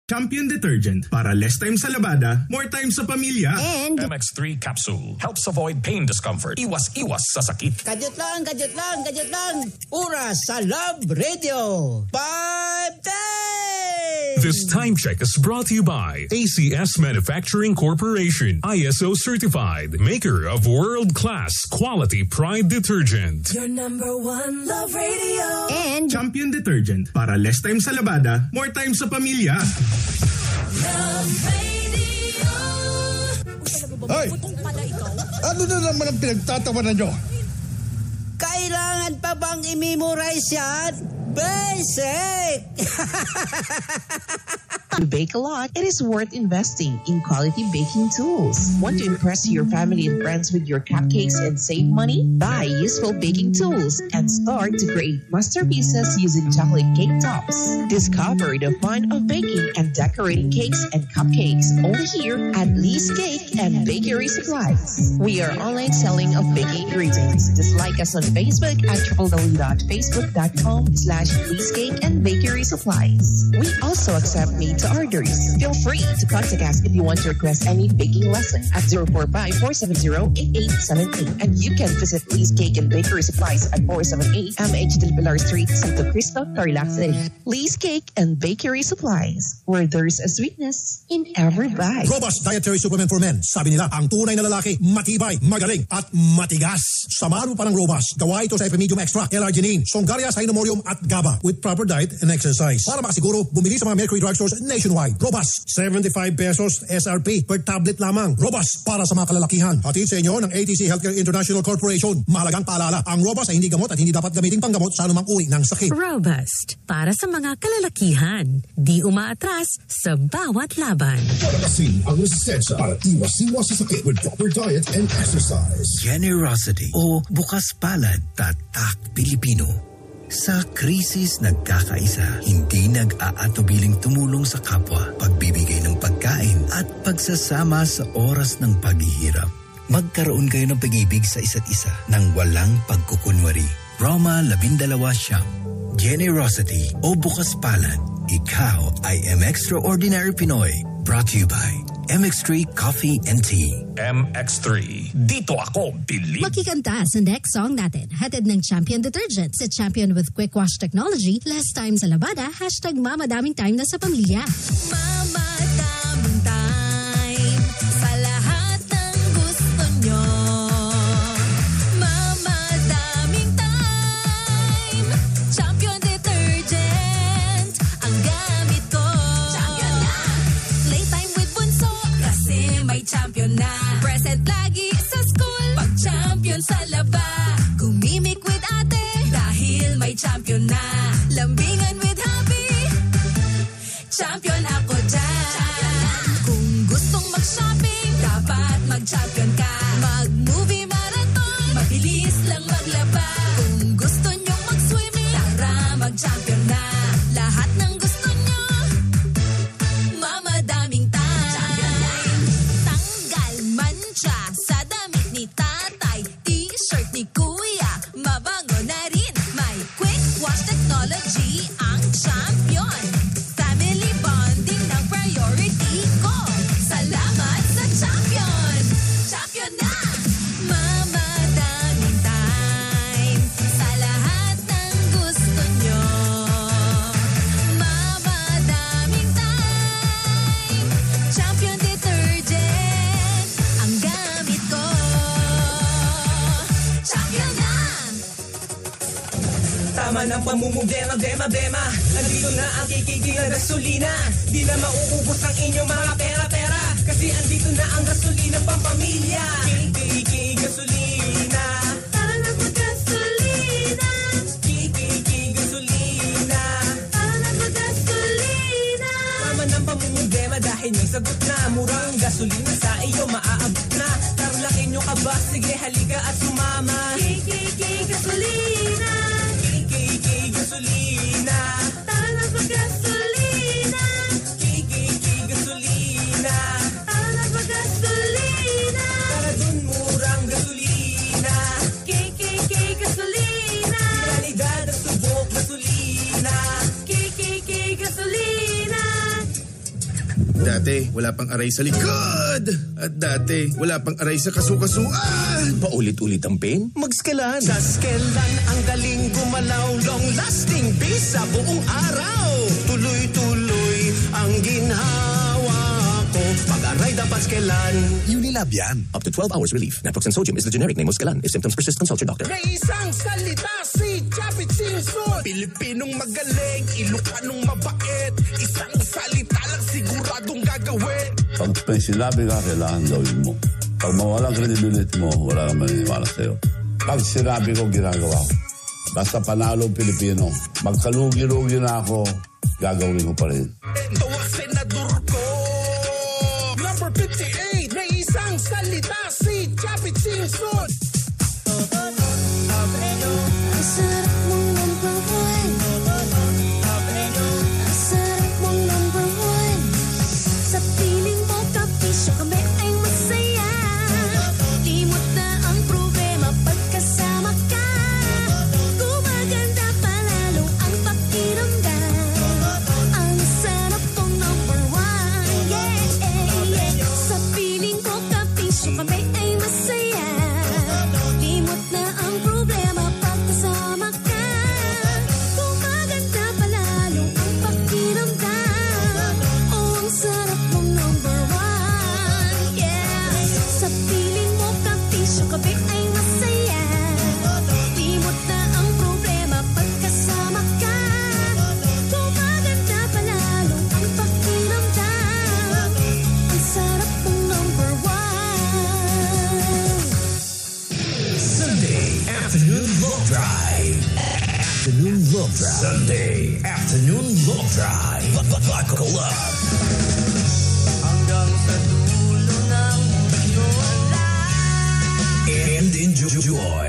Champion Detergent para less time sa labada, more time sa pamilya. And MX3 capsule helps avoid pain discomfort. Iwas-iwas sa sakit. Kadyot lang. Oras sa Love Radio. 5-10! This time check is brought to you by ACS Manufacturing Corporation, ISO certified, maker of world-class quality Pride detergent. Your number one Love Radio. And Champion Detergent para less time sa labada, more time sa pamilya. Love Radio. Hoy! Ano na naman ang pinagtatawanan nyo? kailangan pa bang i-memorize yan? Basic! To bake a lot, it is worth investing in quality baking tools. Want to impress your family and friends with your cupcakes and save money? Buy useful baking tools and start to create masterpieces using chocolate cake tops. Discover the fun of baking and decorating cakes and cupcakes only here at Lee's Cake and Bakery Supplies. We are online selling of baking ingredients. Just like us on Facebook at www.facebook.com/Lee's Cake and Bakery Supplies. We also accept made to orders. Feel free to contact us if you want to request any baking lesson at 045-470-8878. And you can visit Lee's Cake and Bakery Supplies at 478 MH Del Pilar Street, Santo Cristo, Tarlac City. Lee's Cake and Bakery Supplies, where there's a sweetness in every bite. Robust Dietary Supplement for Men. Sabi nila, ang tunay na lalaki, matibay, magaling, at matigas. Samahan mo pa ng Robust. Gawa ito sa Epimedium Extra, L-Arginine, Songaria Cynomorium at GABA with proper diet and exercise. Para makasiguro, bumili sa mga Mercury Drugstores nationwide. Robust, 75 pesos SRP per tablet lamang. Robust para sa mga kalalakihan. Hatid sa inyo ng ATC Healthcare International Corporation. Mahalagang paalala, ang Robust ay hindi gamot at hindi dapat gamitin panggamot sa anumang uri ng sakit. Robust, para sa mga kalalakihan. Di umaatras sa bawat laban. Palakasin ang resistensya para iwas-iwas sa sakit with proper diet and exercise. Generosity o bukas palad, tatak Pilipino. Sa krisis nagkakaisa, hindi nag-aatubiling tumulong sa kapwa, pagbibigay ng pagkain at pagsasama sa oras ng paghihirap. Magkaroon kayo ng pag-ibig sa isa't isa nang walang pagkukunwari. Roma 12 Siyam. Generosity o bukas palad, ikaw ay Extraordinary Pinoy. Brought to you by MX3 Coffee and Tea. MX3. Dito ako, believe. Makikanta sa next song natin. Hatid ng Champion Detergent. Sa Champion with Quick Wash Technology, less time sa labada, #mamadaming time na sa pamilya. Mamadaming time sa lahat ng gusto nyo. Mamadaming time. Champion Detergent ang gamit ko. Champion na! Playtime with bunso kasi may champion na. Present lagi sa school pag champion sa laba. Gumimik with ate dahil may champion na. Lambingan with hubby, champion ako dyan. Kung gustong mag-shopping, dapat mag-champion ka. Mag-movie marathon, mabilis lang maglaba. Kung gusto nyong mag-swimming, tara mag-champion na. Lahat ng gusto nyo, mamadaming time. Tanggal mancha sa damit ni tatay, t-shirt ni kuya, mabango na rin. May quick wash technology ang champion. Family bonding ng priority ko. Salamat sa champion. Champion na! Mamadaming time sa lahat ng gusto nyo. Mamadaming time. Champion Detergent ang gamit ko. Champion na! Tama ng pamumudema, bema. Andito na ang kikiki na gasolina. Di na mauubos ang inyong mga pera. Kasi andito na ang gasolina pampamilya. Kiki gasolina. Para na mag-gasolina. Kiki gasolina. Para na mag-gasolina. Tama ng pamumudema dahil may sagot na. Murang gasolina sa iyo maaabot na. Tarlakin nyo ka ba? Sige halika at sumama. Kiki gasolina. Kiki gasolina. Para na mag-gasolina. Kiki gasolina. Para na mag-gasolina. Para dun murang gasolina. Kiki gasolina. Realidad at subok gasolina. Kiki gasolina. Dati, wala pang aray sa likod. At dati, wala pang aray sa kasukasuan. Paulit-ulit ang pain? Mag-Skelan. Sa Skelan, ang galing gumalaw. Long-lasting peace sa buong araw. Tuloy-tuloy ang ginhawa ko. Pag-aray dapat Skelan. Unilab yan. Up to 12 hours relief. Naproxen sodium is the generic name of Skelan. If symptoms persist, consult your doctor. May isang salita si Chapit Simpson. Pilipinong magaling, Ilocanong mabait. Isang salita lang siguradong gagawin. Pag may sinabi ka, kailangan gawin mo. Pag mawalang credibility mo, wala kang maniniwala sa'yo. Pag sinabi ko, ginagawa ko. Basta panalo Pilipino, magkalugi-lugi na ako, gagawin ko pa rin. Ito ang senador ko. Number 58, may isang salita si Chapit Simpson. Ang sarap mong number one. Ang sarap mong number one. Sa piling mo, kapisyo kami ay masaya. Limot na ang problema pagkasama ka. Gumaganda palalo ang pakiramdam. Ang sarap mong number one. Yeah. Sa piling mo, kapisyo kami ay masaya. Limot na ang problema pagkasama ka. Gumaganda palalo ang pakiramdam. Oh, ang sarap mong number one. Yeah. Sa piling mo, kapisyo kami ay masaya. Limot na ang problema pagkasama ka. Gumaganda palalo ang pakiramdam. Ang sarap mong number one. Sunday Afternoon Love Drive. Afternoon Love Drive. Sunday Afternoon Love Drive. Buckle up. Hanggang sa dulo ng mundo. And enjoy